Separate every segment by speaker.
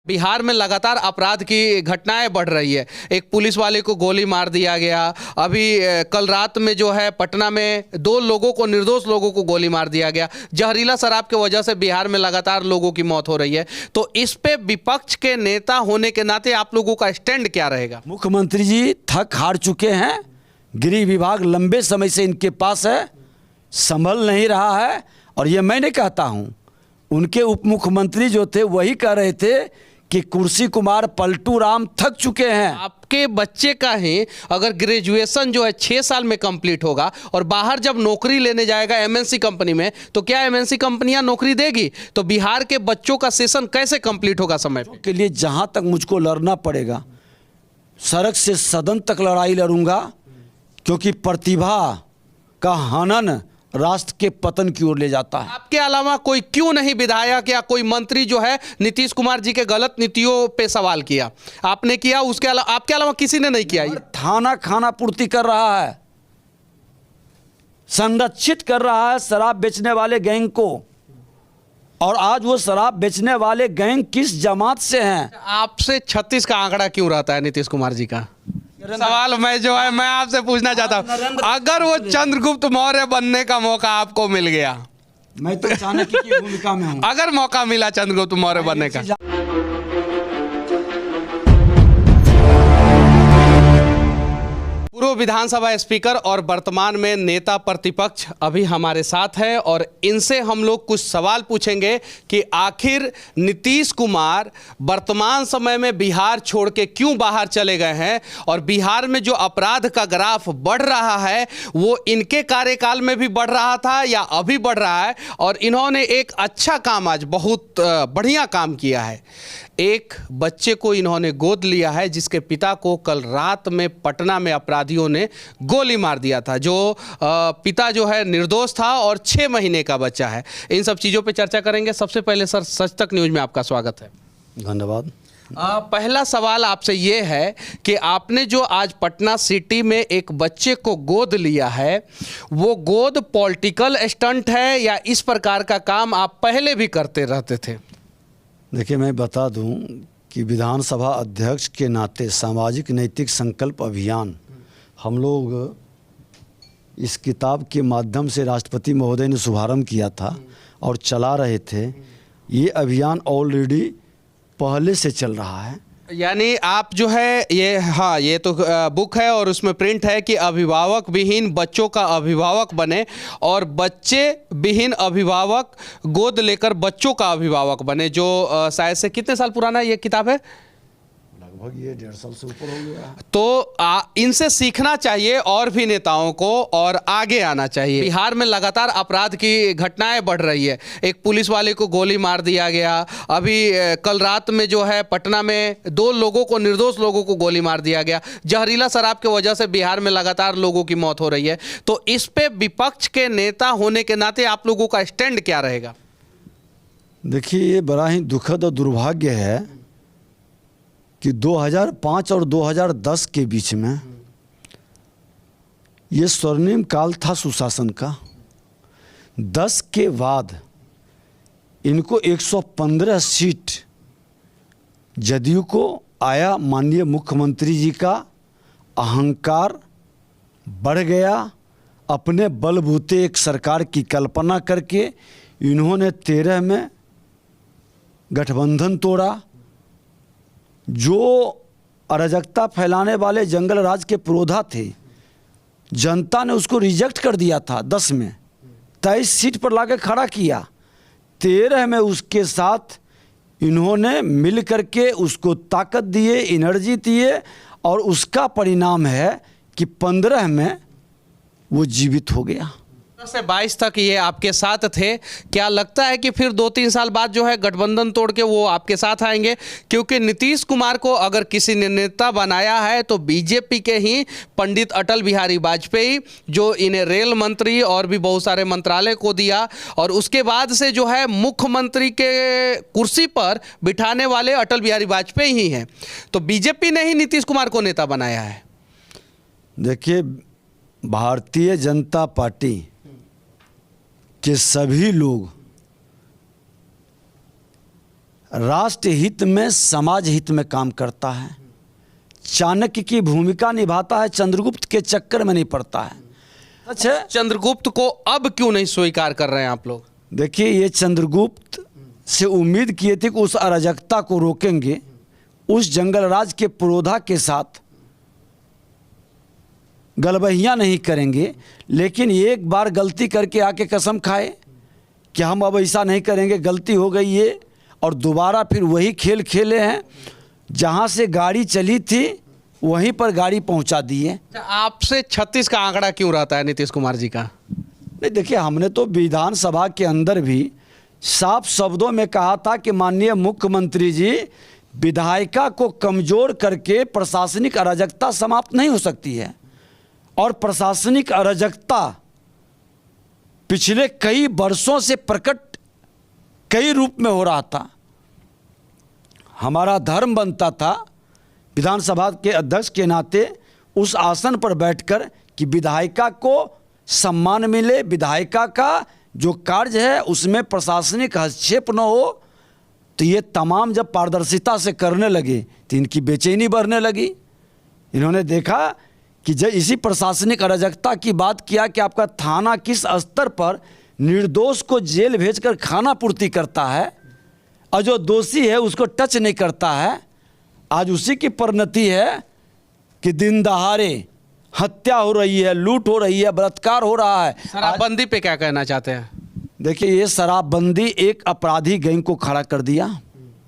Speaker 1: बिहार में लगातार अपराध की घटनाएं बढ़ रही है। एक पुलिस वाले को गोली मार दिया गया। अभी कल रात में जो है पटना में दो लोगों को, निर्दोष लोगों को गोली मार दिया गया। जहरीला शराब की वजह से बिहार में लगातार लोगों की मौत हो रही है। तो इस पे विपक्ष के नेता होने के नाते आप लोगों का स्टैंड क्या रहेगा?
Speaker 2: मुख्यमंत्री जी थक हार चुके हैं। गृह विभाग लंबे समय से इनके पास है, संभल नहीं रहा है। और ये मैं नहीं कहता हूँ, उनके उप मुख्यमंत्री जो थे वही कह रहे थे कि कुर्सी कुमार पलटू राम थक चुके हैं।
Speaker 1: आपके बच्चे का ही अगर ग्रेजुएशन जो है 6 साल में कंप्लीट होगा और बाहर जब नौकरी लेने जाएगा एमएनसी कंपनी में, तो क्या एमएनसी कंपनियां नौकरी देगी? तो बिहार के बच्चों का सेशन कैसे कंप्लीट होगा समय पे?
Speaker 2: के लिए जहां तक मुझको लड़ना पड़ेगा, सड़क से सदन तक लड़ाई लड़ूंगा, क्योंकि प्रतिभा का हनन राष्ट्र के पतन की ओर ले जाता है।
Speaker 1: आपके अलावा कोई क्यों नहीं विधायक या कोई मंत्री जो है नीतीश कुमार जी के गलत नीतियों पे सवाल किया? आपने किया, उसके अलावा आपके अलावा किसी ने नहीं किया।
Speaker 2: थाना खाना पूर्ति कर रहा है, संरक्षित कर रहा है शराब बेचने वाले गैंग को। और आज वो शराब बेचने वाले गैंग किस जमात से हैं?
Speaker 1: आपसे 36 का आंकड़ा क्यों रहता है नीतीश कुमार जी का? सवाल मैं आपसे पूछना चाहता हूँ, अगर वो चंद्रगुप्त मौर्य बनने का मौका आपको मिल गया,
Speaker 2: मैं तो चाणक्य की भूमिका में हूँ,
Speaker 1: अगर मौका मिला चंद्रगुप्त मौर्य बनने का, पूर्व विधानसभा स्पीकर और वर्तमान में नेता प्रतिपक्ष अभी हमारे साथ है और इनसे हम लोग कुछ सवाल पूछेंगे कि आखिर नीतीश कुमार वर्तमान समय में बिहार छोड़ के क्यों बाहर चले गए हैं और बिहार में जो अपराध का ग्राफ बढ़ रहा है वो इनके कार्यकाल में भी बढ़ रहा था या अभी बढ़ रहा है। और इन्होंने एक अच्छा काम, आज बहुत बढ़िया काम किया है। एक बच्चे को इन्होंने गोद लिया है जिसके पिता को कल रात में पटना में अपराधियों ने गोली मार दिया था। जो पिता जो है निर्दोष था और 6 महीने का बच्चा है। इन सब चीज़ों पे चर्चा करेंगे। सबसे पहले सर, सच तक न्यूज़ में आपका स्वागत है।
Speaker 2: धन्यवाद।
Speaker 1: पहला सवाल आपसे ये है कि आपने जो आज पटना सिटी में एक बच्चे को गोद लिया है, वो गोद पॉलिटिकल स्टंट है या इस प्रकार का काम आप पहले भी करते रहते थे?
Speaker 2: देखिए, मैं बता दूं कि विधानसभा अध्यक्ष के नाते सामाजिक नैतिक संकल्प अभियान हम लोग इस किताब के माध्यम से राष्ट्रपति महोदय ने शुभारंभ किया था और चला रहे थे। ये अभियान ऑलरेडी पहले से चल रहा है।
Speaker 1: यानी आप जो है ये, हाँ, ये तो बुक है और उसमें प्रिंट है कि अभिभावक विहीन बच्चों का अभिभावक बने और बच्चे विहीन अभिभावक गोद लेकर बच्चों का अभिभावक बने। जो शायद से कितने साल पुराना ये किताब है?
Speaker 2: लगभग ये 1.5 साल से ऊपर हो गया।
Speaker 1: तो इनसे सीखना चाहिए और भी नेताओं को और आगे आना चाहिए। बिहार में लगातार अपराध की घटनाएं बढ़ रही है। एक पुलिस वाले को गोली मार दिया गया। अभी कल रात में जो है पटना में 2 लोगों को, निर्दोष लोगों को गोली मार दिया गया। जहरीला शराब की वजह से बिहार में लगातार लोगों की मौत हो रही है। तो इस पे विपक्ष के नेता होने के नाते आप लोगों का स्टैंड क्या रहेगा?
Speaker 2: देखिए, ये बड़ा ही दुखद और दुर्भाग्य है कि 2005 और 2010 के बीच में ये स्वर्णिम काल था सुशासन का। 10 के बाद इनको 115 सीट जदयू को आया। माननीय मुख्यमंत्री जी का अहंकार बढ़ गया। अपने बलबूते एक सरकार की कल्पना करके इन्होंने 13 में गठबंधन तोड़ा। जो अराजकता फैलाने वाले जंगल राज के पुरोधा थे, जनता ने उसको रिजेक्ट कर दिया था। 10 में 23 सीट पर लाके खड़ा किया। 13 में उसके साथ इन्होंने मिल करके उसको ताकत दिए, एनर्जी दिए और उसका परिणाम है कि 15 में वो जीवित हो गया।
Speaker 1: से 22 तक ये आपके साथ थे। क्या लगता है कि फिर 2-3 साल बाद जो है गठबंधन तोड़ के वो आपके साथ आएंगे? क्योंकि नीतीश कुमार को अगर किसी ने नेता बनाया है तो बीजेपी के ही पंडित अटल बिहारी वाजपेयी, जो इन्हें रेल मंत्री और भी बहुत सारे मंत्रालय को दिया, और उसके बाद से जो है मुख्यमंत्री के कुर्सी पर बिठाने वाले अटल बिहारी वाजपेयी ही हैं। तो बीजेपी ने ही नीतीश कुमार को नेता बनाया है।
Speaker 2: देखिए, भारतीय जनता पार्टी के सभी लोग राष्ट्र हित में, समाज हित में काम करता है। चाणक्य की भूमिका निभाता है, चंद्रगुप्त के चक्कर में नहीं पड़ता है। अच्छा,
Speaker 1: चंद्रगुप्त को अब क्यों नहीं स्वीकार कर रहे हैं आप लोग?
Speaker 2: देखिए, ये चंद्रगुप्त से उम्मीद किए थे कि उस अराजकता को रोकेंगे, उस जंगल राज के पुरोधा के साथ गलबहियाँ नहीं करेंगे, लेकिन एक बार गलती करके आके कसम खाए कि हम अब ऐसा नहीं करेंगे, गलती हो गई ये, और दोबारा फिर वही खेल खेले हैं। जहाँ से गाड़ी चली थी वहीं पर गाड़ी पहुँचा दी है।
Speaker 1: आपसे 36 का आंकड़ा क्यों रहता है नीतीश कुमार जी का?
Speaker 2: नहीं, देखिए, हमने तो विधानसभा के अंदर भी साफ शब्दों में कहा था कि माननीय मुख्यमंत्री जी, विधायिका को कमज़ोर करके प्रशासनिक अराजकता समाप्त नहीं हो सकती है। और प्रशासनिक अराजकता पिछले कई वर्षों से प्रकट कई रूप में हो रहा था। हमारा धर्म बनता था विधानसभा के अध्यक्ष के नाते उस आसन पर बैठकर कि विधायिका को सम्मान मिले, विधायिका का जो कार्य है उसमें प्रशासनिक हस्तक्षेप न हो। तो ये तमाम जब पारदर्शिता से करने लगे तो इनकी बेचैनी बढ़ने लगी। इन्होंने देखा कि जब इसी प्रशासनिक अराजकता की बात किया कि आपका थाना किस स्तर पर निर्दोष को जेल भेजकर खाना पूर्ति करता है और जो दोषी है उसको टच नहीं करता है। आज उसी की परिणति है कि दिन दहाड़े हत्या हो रही है, लूट हो रही है, बलात्कार हो रहा है।
Speaker 1: शराबबंदी पे क्या कहना चाहते हैं?
Speaker 2: देखिए, ये शराबबंदी एक अपराधी गैंग को खड़ा कर दिया,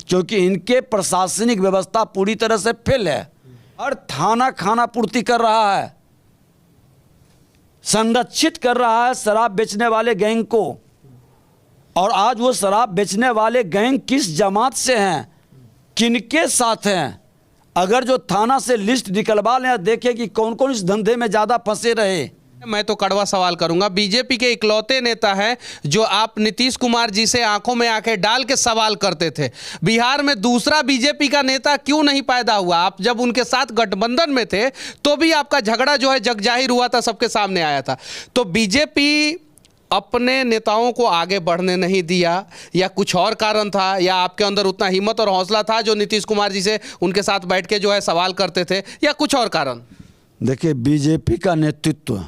Speaker 2: क्योंकि इनके प्रशासनिक व्यवस्था पूरी तरह से फेल है। हर थाना खाना पूर्ति कर रहा है, संरक्षित कर रहा है शराब बेचने वाले गैंग को। और आज वो शराब बेचने वाले गैंग किस जमात से हैं, किनके साथ हैं, अगर जो थाना से लिस्ट निकलवा लें, देखें कि कौन कौन इस धंधे में ज़्यादा फंसे रहे।
Speaker 1: मैं तो कड़वा सवाल करूंगा, बीजेपी के इकलौते नेता हैं जो आप नीतीश कुमार जी से आंखों में आंखें डाल के सवाल करते थे। बिहार में दूसरा बीजेपी का नेता क्यों नहीं पैदा हुआ? आप जब उनके साथ गठबंधन में थे तो भी आपका झगड़ा जो है जगजाहिर हुआ था, सबके सामने आया था। तो बीजेपी अपने नेताओं को आगे बढ़ने नहीं दिया, या कुछ और कारण था, या आपके अंदर उतना हिम्मत और हौसला था जो नीतीश कुमार जी से उनके साथ बैठ के जो है सवाल करते थे, या कुछ और कारण?
Speaker 2: देखिए, बीजेपी का नेतृत्व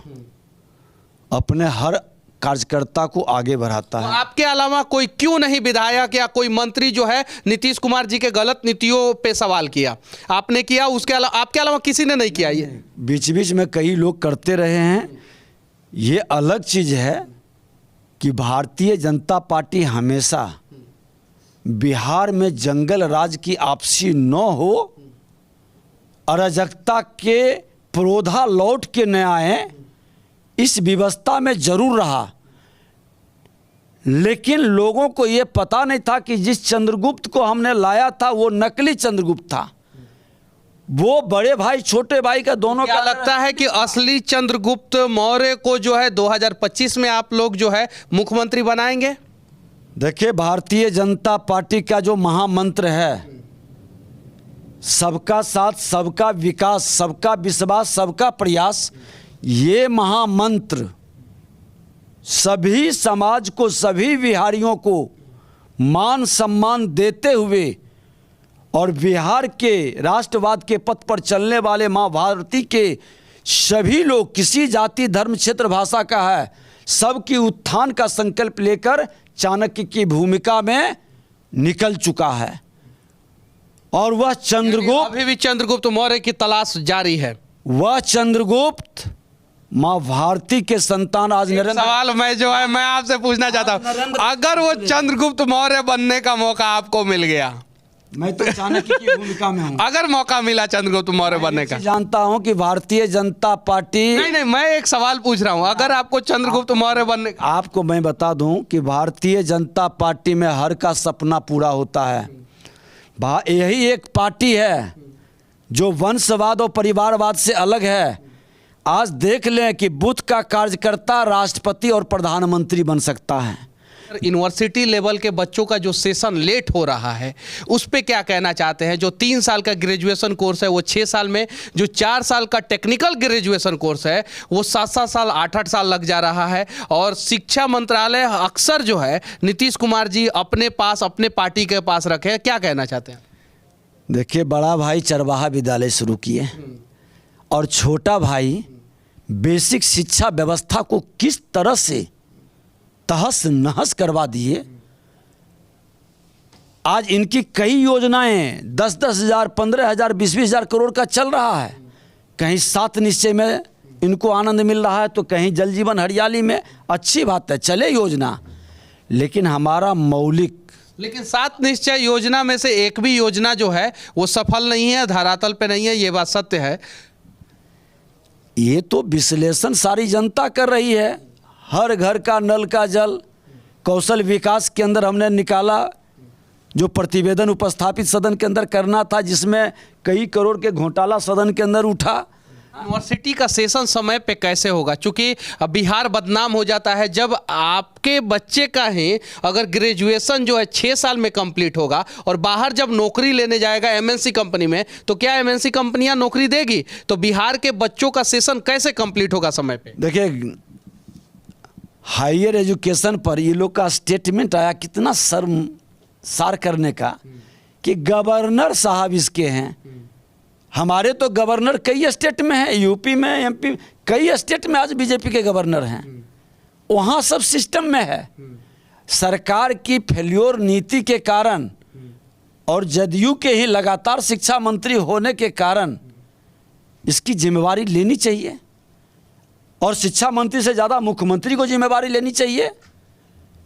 Speaker 2: अपने हर कार्यकर्ता को आगे बढ़ाता है।
Speaker 1: तो आपके अलावा कोई क्यों नहीं विधायक या कोई मंत्री जो है नीतीश कुमार जी के गलत नीतियों पे सवाल किया? आपने किया, उसके अलावा आपके अलावा किसी ने नहीं किया? ये
Speaker 2: बीच बीच में कई लोग करते रहे हैं। ये अलग चीज़ है कि भारतीय जनता पार्टी हमेशा बिहार में जंगल राज की आपसी न हो, अराजकता के पुरोधा लौट के न आए, इस व्यवस्था में जरूर रहा। लेकिन लोगों को ये पता नहीं था कि जिस चंद्रगुप्त को हमने लाया था वो नकली चंद्रगुप्त था। वो बड़े भाई छोटे भाई का दोनों
Speaker 1: क्या लगता है कि असली चंद्रगुप्त मौर्य को जो है 2025 में आप लोग जो है मुख्यमंत्री बनाएंगे?
Speaker 2: देखिए, भारतीय जनता पार्टी का जो महामंत्र है, सबका साथ, सबका विकास, सबका विश्वास, सबका प्रयास, ये महामंत्र सभी समाज को, सभी बिहारियों को मान सम्मान देते हुए और बिहार के राष्ट्रवाद के पथ पर चलने वाले माँ भारती के सभी लोग, किसी जाति धर्म क्षेत्र भाषा का है, सबकी उत्थान का संकल्प लेकर चाणक्य की भूमिका में निकल चुका है। और वह चंद्रगुप्त,
Speaker 1: अभी भी चंद्रगुप्त मौर्य की तलाश जारी है।
Speaker 2: वह चंद्रगुप्त माँ भारती के संतान आज नरेंद्र।
Speaker 1: सवाल मैं जो है मैं आपसे पूछना चाहता हूँ, अगर वो चंद्रगुप्त मौर्य बनने का मौका आपको मिल गया,
Speaker 2: मैं तो चाणक्य की भूमिका में हूँ,
Speaker 1: अगर मौका मिला चंद्रगुप्त मौर्य बनने का,
Speaker 2: जानता हूँ कि भारतीय जनता पार्टी,
Speaker 1: नहीं, मैं एक सवाल पूछ रहा हूँ, अगर आपको चंद्रगुप्त मौर्य बनने का,
Speaker 2: आपको मैं बता दूं कि भारतीय जनता पार्टी में हर का सपना पूरा होता है। यही एक पार्टी है जो वंशवाद और परिवारवाद से अलग है। आज देख लें कि बुद्ध का कार्यकर्ता राष्ट्रपति और प्रधानमंत्री बन सकता है।
Speaker 1: यूनिवर्सिटी लेवल के बच्चों का जो सेशन लेट हो रहा है उस पे क्या कहना चाहते हैं? जो 3 साल का ग्रेजुएशन कोर्स है वो 6 साल में, जो 4 साल का टेक्निकल ग्रेजुएशन कोर्स है वो 7-7 साल 8-8 साल लग जा रहा है। और शिक्षा मंत्रालय अक्सर जो है नीतीश कुमार जी अपने पास, अपने पार्टी के पास रखे, क्या कहना चाहते हैं?
Speaker 2: देखिए, बड़ा भाई चरवाहा विद्यालय शुरू किए और छोटा भाई बेसिक शिक्षा व्यवस्था को किस तरह से तहस नहस करवा दिए। आज इनकी कई योजनाएं 10-10 हज़ार, 15 हज़ार, 20-20 हज़ार करोड़ का चल रहा है। कहीं 7 निश्चय में इनको आनंद मिल रहा है तो कहीं जल जीवन हरियाली में। अच्छी बात है, चले योजना, लेकिन हमारा
Speaker 1: लेकिन 7 निश्चय योजना में से एक भी योजना जो है वो सफल नहीं है, धरातल पे नहीं है, ये बात सत्य है।
Speaker 2: ये तो विश्लेषण सारी जनता कर रही है। हर घर का नल का जल, कौशल विकास के अंदर हमने निकाला, जो प्रतिवेदन उपस्थापित सदन के अंदर करना था, जिसमें कई करोड़ के घोटाला सदन के अंदर उठा।
Speaker 1: यूनिवर्सिटी का सेशन समय पे कैसे होगा? चूंकि बिहार बदनाम हो जाता है जब आपके बच्चे का ही अगर ग्रेजुएशन जो है 6 साल में कंप्लीट होगा और बाहर जब नौकरी लेने जाएगा एमएनसी कंपनी में, तो क्या एमएनसी कंपनियां नौकरी देगी? तो बिहार के बच्चों का सेशन कैसे कंप्लीट होगा समय पे?
Speaker 2: देखिए, हायर एजुकेशन पर ये लोग का स्टेटमेंट आया कितना शर्मसार करने का कि गवर्नर साहब इसके हैं। हमारे तो गवर्नर कई स्टेट में हैं, यूपी में, एमपी, कई स्टेट में आज बीजेपी के गवर्नर हैं। वहाँ सब सिस्टम में है। सरकार की फेल्योर नीति के कारण और जदयू के ही लगातार शिक्षा मंत्री होने के कारण इसकी जिम्मेवारी लेनी चाहिए और शिक्षा मंत्री से ज़्यादा मुख्यमंत्री को जिम्मेवारी लेनी चाहिए,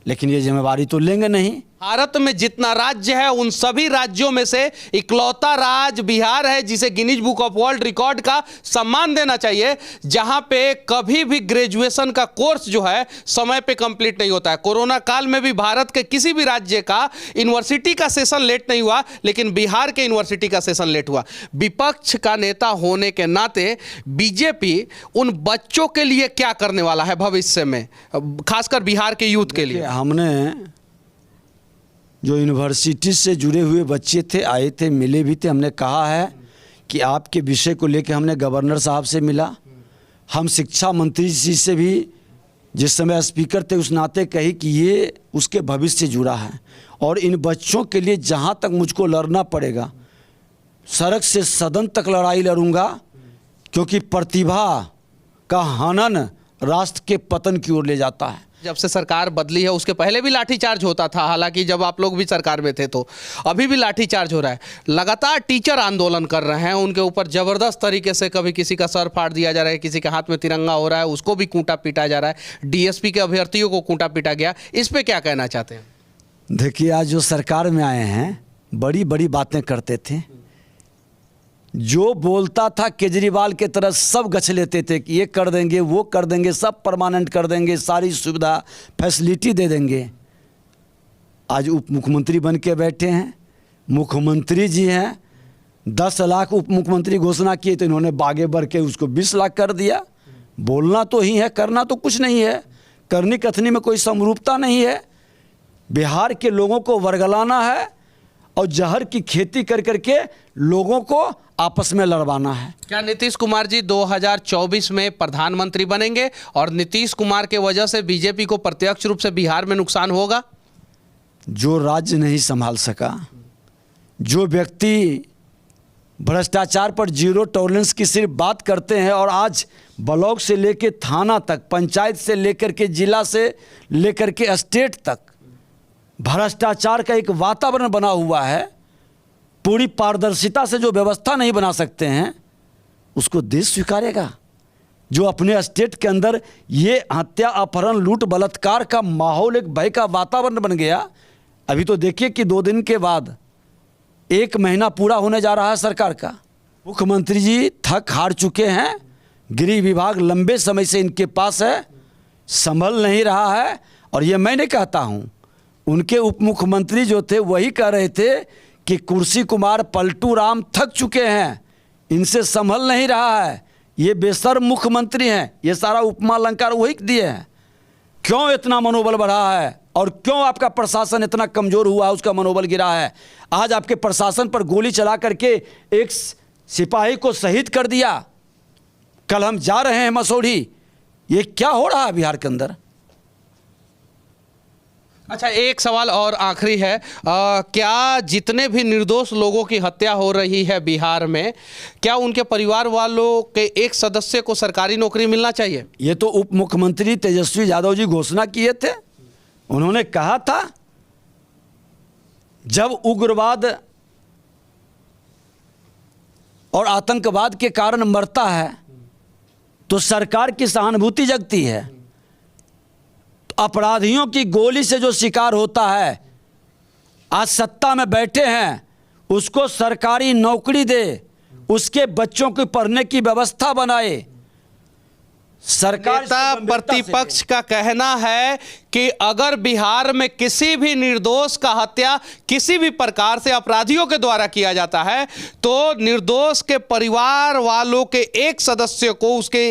Speaker 2: लेकिन ये जिम्मेवारी तो लेंगे नहीं।
Speaker 1: भारत में जितना राज्य है उन सभी राज्यों में से इकलौता राज्य बिहार है जिसे Guinness book of world record का सम्मान देना चाहिए, जहां पे कभी भी ग्रेजुएशन का कोर्स जो है समय पे कंप्लीट नहीं होता है। कोरोना काल में भी भारत के किसी भी राज्य का यूनिवर्सिटी का सेशन लेट नहीं हुआ, लेकिन बिहार के यूनिवर्सिटी का सेशन लेट हुआ। विपक्ष का नेता होने के नाते बीजेपी उन बच्चों के लिए क्या करने वाला है भविष्य में, खासकर बिहार के यूथ के लिए?
Speaker 2: हमने जो यूनिवर्सिटी से जुड़े हुए बच्चे थे, आए थे, मिले भी थे, हमने कहा है कि आपके विषय को लेकर हमने गवर्नर साहब से मिला, हम शिक्षा मंत्री जी से भी जिस समय स्पीकर थे उस नाते कही कि ये उसके भविष्य से जुड़ा है और इन बच्चों के लिए जहाँ तक मुझको लड़ना पड़ेगा, सड़क से सदन तक लड़ाई लड़ूंगा, क्योंकि प्रतिभा का हनन राष्ट्र के पतन की ओर ले जाता है।
Speaker 1: जब से सरकार बदली है उसके पहले भी लाठीचार्ज होता था, हालांकि जब आप लोग भी सरकार में थे तो अभी भी लाठीचार्ज हो रहा है। लगातार टीचर आंदोलन कर रहे हैं, उनके ऊपर ज़बरदस्त तरीके से कभी किसी का सर फाड़ दिया जा रहा है, किसी के हाथ में तिरंगा हो रहा है, उसको भी कूटा पीटा जा रहा है, डीएसपी के अभ्यर्थियों को कूटा पीटा गया। इस पर क्या कहना चाहते हैं?
Speaker 2: देखिए, आज जो सरकार में आए हैं बड़ी बड़ी बातें करते थे, जो बोलता था केजरीवाल के तरह सब गछ लेते थे कि ये कर देंगे, वो कर देंगे, सब परमानेंट कर देंगे, सारी सुविधा फैसिलिटी दे देंगे। आज उप मुख्यमंत्री बन के बैठे हैं, मुख्यमंत्री जी हैं। 10 लाख उप मुख्यमंत्री घोषणा किए तो इन्होंने बागे बढ़ के उसको 20 लाख कर दिया। बोलना तो ही है, करना तो कुछ नहीं है, करनी कथनी में कोई समरूपता नहीं है। बिहार के लोगों को वर्गलाना है और जहर की खेती कर करके लोगों को आपस में लड़वाना है।
Speaker 1: क्या नीतीश कुमार जी 2024 में प्रधानमंत्री बनेंगे और नीतीश कुमार के वजह से बीजेपी को प्रत्यक्ष रूप से बिहार में नुकसान होगा?
Speaker 2: जो राज्य नहीं संभाल सका, जो व्यक्ति भ्रष्टाचार पर जीरो टॉलरेंस की सिर्फ बात करते हैं और आज ब्लॉक से लेकर थाना तक, पंचायत से लेकर के जिला से लेकर के स्टेट तक भ्रष्टाचार का एक वातावरण बना हुआ है, पूरी पारदर्शिता से जो व्यवस्था नहीं बना सकते हैं, उसको देश स्वीकारेगा? जो अपने स्टेट के अंदर ये हत्या, अपहरण, लूट, बलात्कार का माहौल, एक भय का वातावरण बन गया। अभी तो देखिए कि 2 दिन के बाद 1 महीना पूरा होने जा रहा है सरकार का। मुख्यमंत्री जी थक हार चुके हैं, गृह विभाग लंबे समय से इनके पास है, संभल नहीं रहा है। और ये मैं नहीं कहता हूँ, उनके उप मुख्यमंत्री जो थे वही कह रहे थे कि कुर्सी कुमार पलटू राम थक चुके हैं, इनसे संभल नहीं रहा है, ये बेशर्म मुख्यमंत्री हैं। ये सारा उपमा अलंकार वही दिए हैं। क्यों इतना मनोबल बढ़ा है? और क्यों आपका प्रशासन इतना कमज़ोर हुआ, उसका मनोबल गिरा है। आज आपके प्रशासन पर गोली चला करके एक सिपाही को शहीद कर दिया। कल हम जा रहे हैं मसौढ़ी, ये क्या हो रहा है बिहार के अंदर।
Speaker 1: अच्छा, एक सवाल और आखिरी है, क्या जितने भी निर्दोष लोगों की हत्या हो रही है बिहार में, क्या उनके परिवार वालों के एक सदस्य को सरकारी नौकरी मिलना चाहिए?
Speaker 2: ये तो उप मुख्यमंत्री तेजस्वी यादव जी घोषणा किए थे। उन्होंने कहा था जब उग्रवाद और आतंकवाद के कारण मरता है तो सरकार की सहानुभूति जगती है। तो अपराधियों की गोली से जो शिकार होता है, आज सत्ता में बैठे हैं, उसको सरकारी नौकरी दे, उसके बच्चों की पढ़ने की व्यवस्था बनाए। सरकार
Speaker 1: नेता प्रतिपक्ष का कहना है कि अगर बिहार में किसी भी निर्दोष का हत्या किसी भी प्रकार से अपराधियों के द्वारा किया जाता है तो निर्दोष के परिवार वालों के एक सदस्य को उसके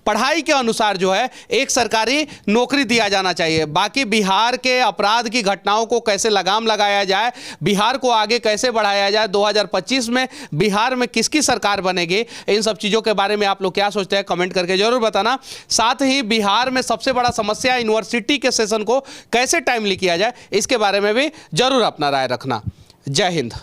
Speaker 1: पढ़ाई के अनुसार जो है एक सरकारी नौकरी दिया जाना चाहिए। बाकी बिहार के अपराध की घटनाओं को कैसे लगाम लगाया जाए, बिहार को आगे कैसे बढ़ाया जाए, 2025 में बिहार में किसकी सरकार बनेगी, इन सब चीज़ों के बारे में आप लोग क्या सोचते हैं कमेंट करके जरूर बताना। साथ ही बिहार में सबसे बड़ा समस्या यूनिवर्सिटी के सेशन को कैसे टाइमली किया जाए, इसके बारे में भी जरूर अपना राय रखना। जय हिंद।